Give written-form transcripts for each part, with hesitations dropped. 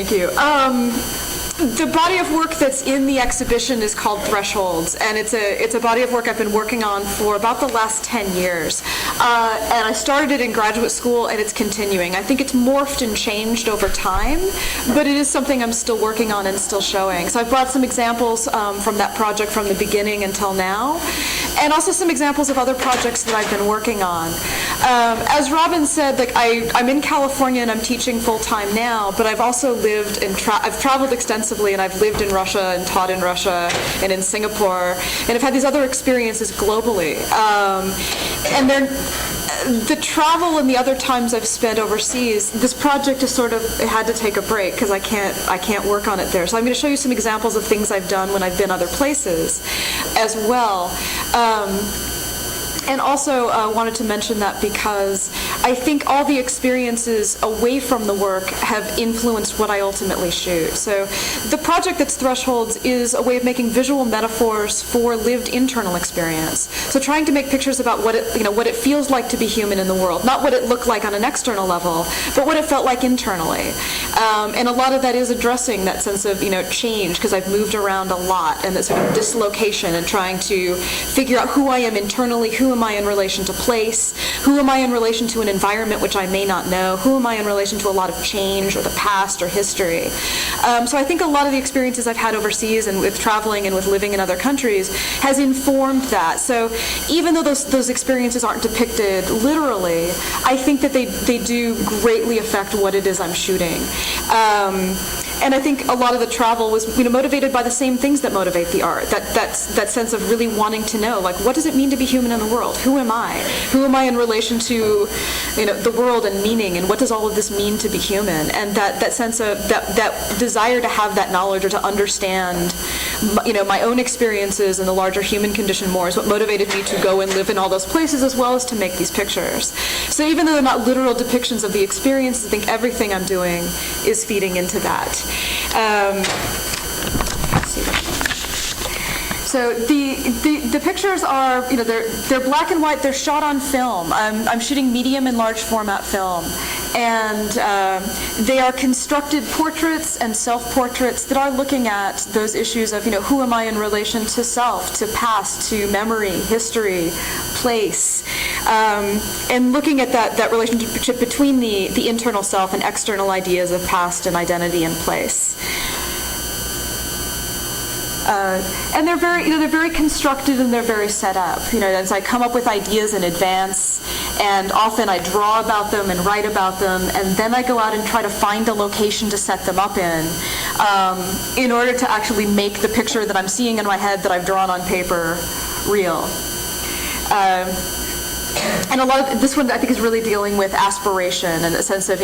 Thank you. The body of work that's in the exhibition is called Thresholds, and it's a body of work I've been working on for about the last 10 years. And I started it in graduate school, and it's continuing. I think it's morphed and changed over time, but it is something I'm still working on and still showing. So I've brought some examples from that project from the beginning until now, and also some examples of other projects that I've been working on. As Robin said, like I'm in California and I'm teaching full-time now, but I've also lived and I've traveled extensively, and I've lived in Russia and taught in Russia and in Singapore, and I've had these other experiences globally. And the travel and the other times I've spent overseas, this project is sort of, it had to take a break because I can't work on it there. So I'm going to show you some examples of things I've done when I've been other places as well. And also wanted to mention that because I think all the experiences away from the work have influenced what I ultimately shoot. So the project that's Thresholds is a way of making visual metaphors for lived internal experience. So trying to make pictures about what it feels like to be human in the world, not what it looked like on an external level, but what it felt like internally. And a lot of that is addressing that sense of change, because I've moved around a lot, and that sort of dislocation, and trying to figure out who I am internally, who am I in relation to place, who am I in relation to an environment which I may not know, who am I in relation to a lot of change or the past or history. So I think a lot of the experiences I've had overseas and with traveling and with living in other countries has informed that. So even though those experiences aren't depicted literally, I think that they do greatly affect what it is I'm shooting. And I think a lot of the travel was motivated by the same things that motivate the art. That sense of really wanting to know, like, what does it mean to be human in the world? Who am I? Who am I in relation to the world and meaning, and what does all of this mean to be human? And that sense of that desire to have that knowledge, or to understand my own experiences and the larger human condition more, is what motivated me to go and live in all those places, as well as to make these pictures. So even though they're not literal depictions of the experiences, I think everything I'm doing is feeding into that. Let's see. So the pictures are, they're black and white. They're shot on film. I'm shooting medium and large format film, and they are constructed portraits and self-portraits that are looking at those issues of, who am I in relation to self, to past, to memory, history, place, and looking at that relationship between the internal self and external ideas of past and identity and place. And they're very constructed, and they're very set up. As I come up with ideas in advance, and often I draw about them and write about them, and then I go out and try to find a location to set them up in order to actually make the picture that I'm seeing in my head that I've drawn on paper real. And a lot of this one, I think, is really dealing with aspiration and a sense of,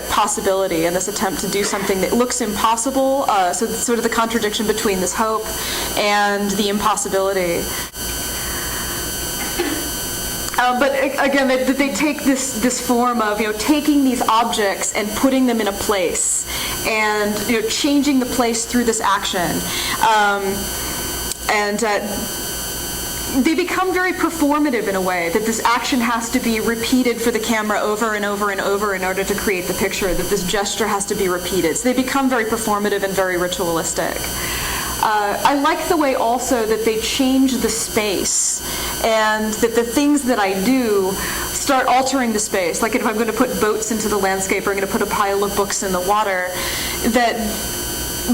possibility, and this attempt to do something that looks impossible. So it's sort of the contradiction between this hope and the impossibility. But again, they take this form of taking these objects and putting them in a place, and changing the place through this action, they become very performative in a way, that this action has to be repeated for the camera over and over and over in order to create the picture, that this gesture has to be repeated. So they become very performative and very ritualistic. I like the way also that they change the space, and that the things that I do start altering the space. Like if I'm going to put boats into the landscape, or I'm going to put a pile of books in the water, that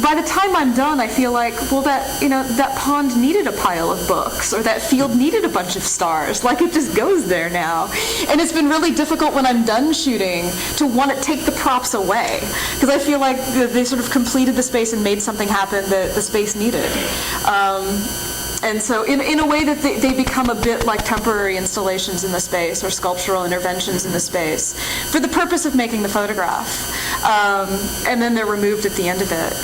by the time I'm done, I feel like, well, that pond needed a pile of books, or that field needed a bunch of stars. Like, it just goes there now. And it's been really difficult when I'm done shooting to want to take the props away, because I feel like they sort of completed the space and made something happen that the space needed. And so in a way that they become a bit like temporary installations in the space, or sculptural interventions in the space, for the purpose of making the photograph. And then they're removed at the end of it.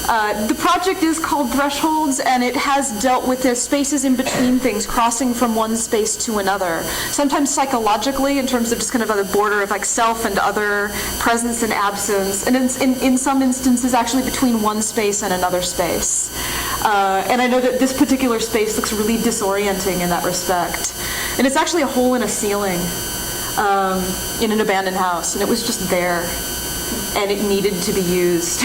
The project is called Thresholds, and it has dealt with the spaces in between things, crossing from one space to another. Sometimes psychologically, in terms of just kind of the border of like self and other, presence and absence, and in some instances actually between one space and another space. And I know that this particular space looks really disorienting in that respect. And it's actually a hole in a ceiling. in an abandoned house, and it was just there, and it needed to be used.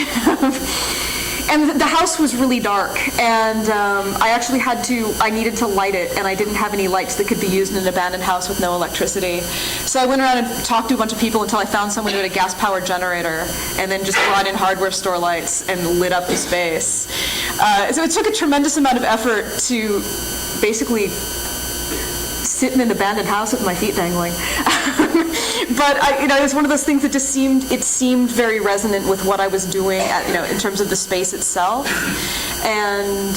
And the house was really dark, and I needed to light it, and I didn't have any lights that could be used in an abandoned house with no electricity. So I went around and talked to a bunch of people until I found someone who had a gas-powered generator, and then just brought in hardware store lights and lit up the space. So it took a tremendous amount of effort to basically sit in an abandoned house with my feet dangling. But it was one of those things that just seemed very resonant with what I was doing in terms of the space itself, and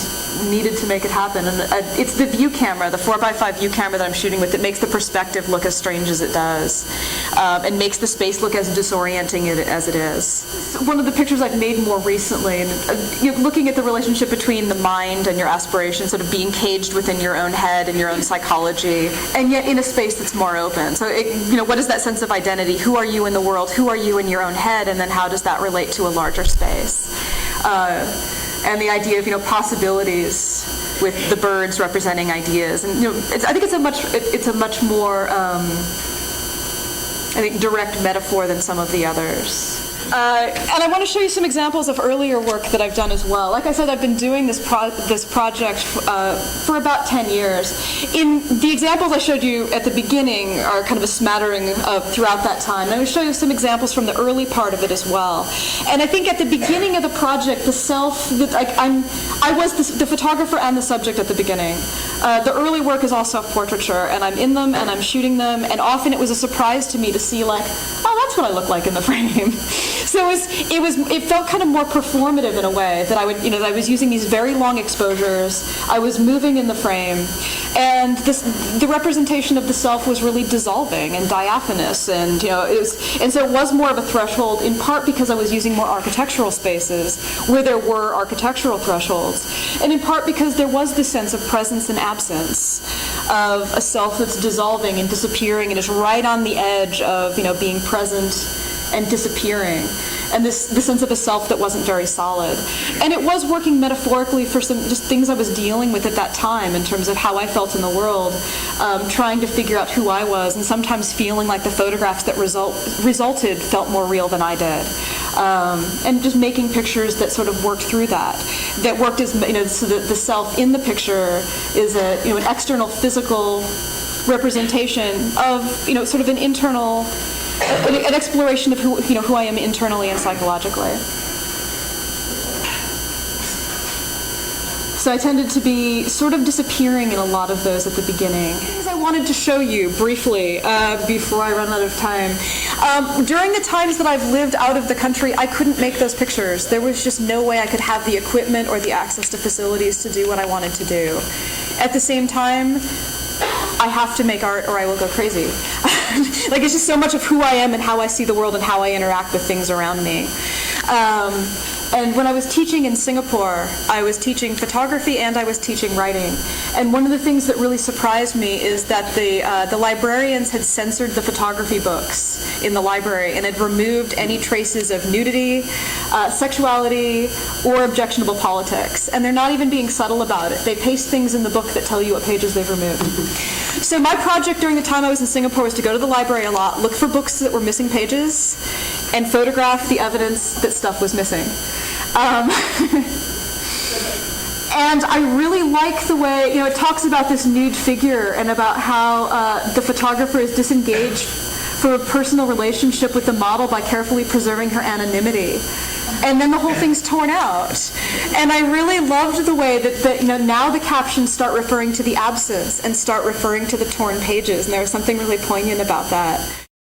needed to make it happen. And it's the view camera, the 4x5 view camera that I'm shooting with, that makes the perspective look as strange as it does, and makes the space look as disorienting as it is. One of the pictures I've made more recently, and looking at the relationship between the mind and your aspirations, sort of being caged within your own head and your own psychology, and yet in a space that's more open. So, what is that sense of identity? Who are you in the world? Who are you in your own head? And then how does that relate to a larger space? And the idea of possibilities with the birds representing ideas, and I think it's a much more direct metaphor than some of the others. And I want to show you some examples of earlier work that I've done as well. Like I said, I've been doing this project for about 10 years. In the examples I showed you at the beginning are kind of a smattering of throughout that time. And I'm going to show you some examples from the early part of it as well. And I think at the beginning of the project, the self, I was the photographer and the subject at the beginning. The early work is all self-portraiture, and I'm in them and I'm shooting them, and often it was a surprise to me to see oh, that's what I look like in the frame. So it felt kind of more performative in a way, that I was using these very long exposures, I was moving in the frame, and the representation of the self was really dissolving and diaphanous, and so it was more of a threshold, in part because I was using more architectural spaces where there were architectural thresholds, and in part because there was this sense of presence and absence of a self that's dissolving and disappearing and is right on the edge of being present and disappearing, and this sense of a self that wasn't very solid. And it was working metaphorically for some just things I was dealing with at that time in terms of how I felt in the world, trying to figure out who I was, and sometimes feeling like the photographs that resulted felt more real than I did. And just making pictures that sort of worked through that worked as, so that the self in the picture is an external physical representation of, sort of an internal, an exploration of who I am internally and psychologically. So I tended to be sort of disappearing in a lot of those at the beginning. Things I wanted to show you briefly before I run out of time. During the times that I've lived out of the country, I couldn't make those pictures. There was just no way I could have the equipment or the access to facilities to do what I wanted to do. At the same time, I have to make art or I will go crazy. It's just so much of who I am and how I see the world and how I interact with things around me. And when I was teaching in Singapore, I was teaching photography and I was teaching writing. And one of the things that really surprised me is that the librarians had censored the photography books in the library and had removed any traces of nudity, sexuality, or objectionable politics. And they're not even being subtle about it. They paste things in the book that tell you what pages they've removed. So my project during the time I was in Singapore was to go to the library a lot, look for books that were missing pages, and photograph the evidence that stuff was missing. And I really like the way, it talks about this nude figure and about how the photographer is disengaged from a personal relationship with the model by carefully preserving her anonymity. And then the whole thing's torn out. And I really loved the way that now the captions start referring to the absence and start referring to the torn pages. And there was something really poignant about that.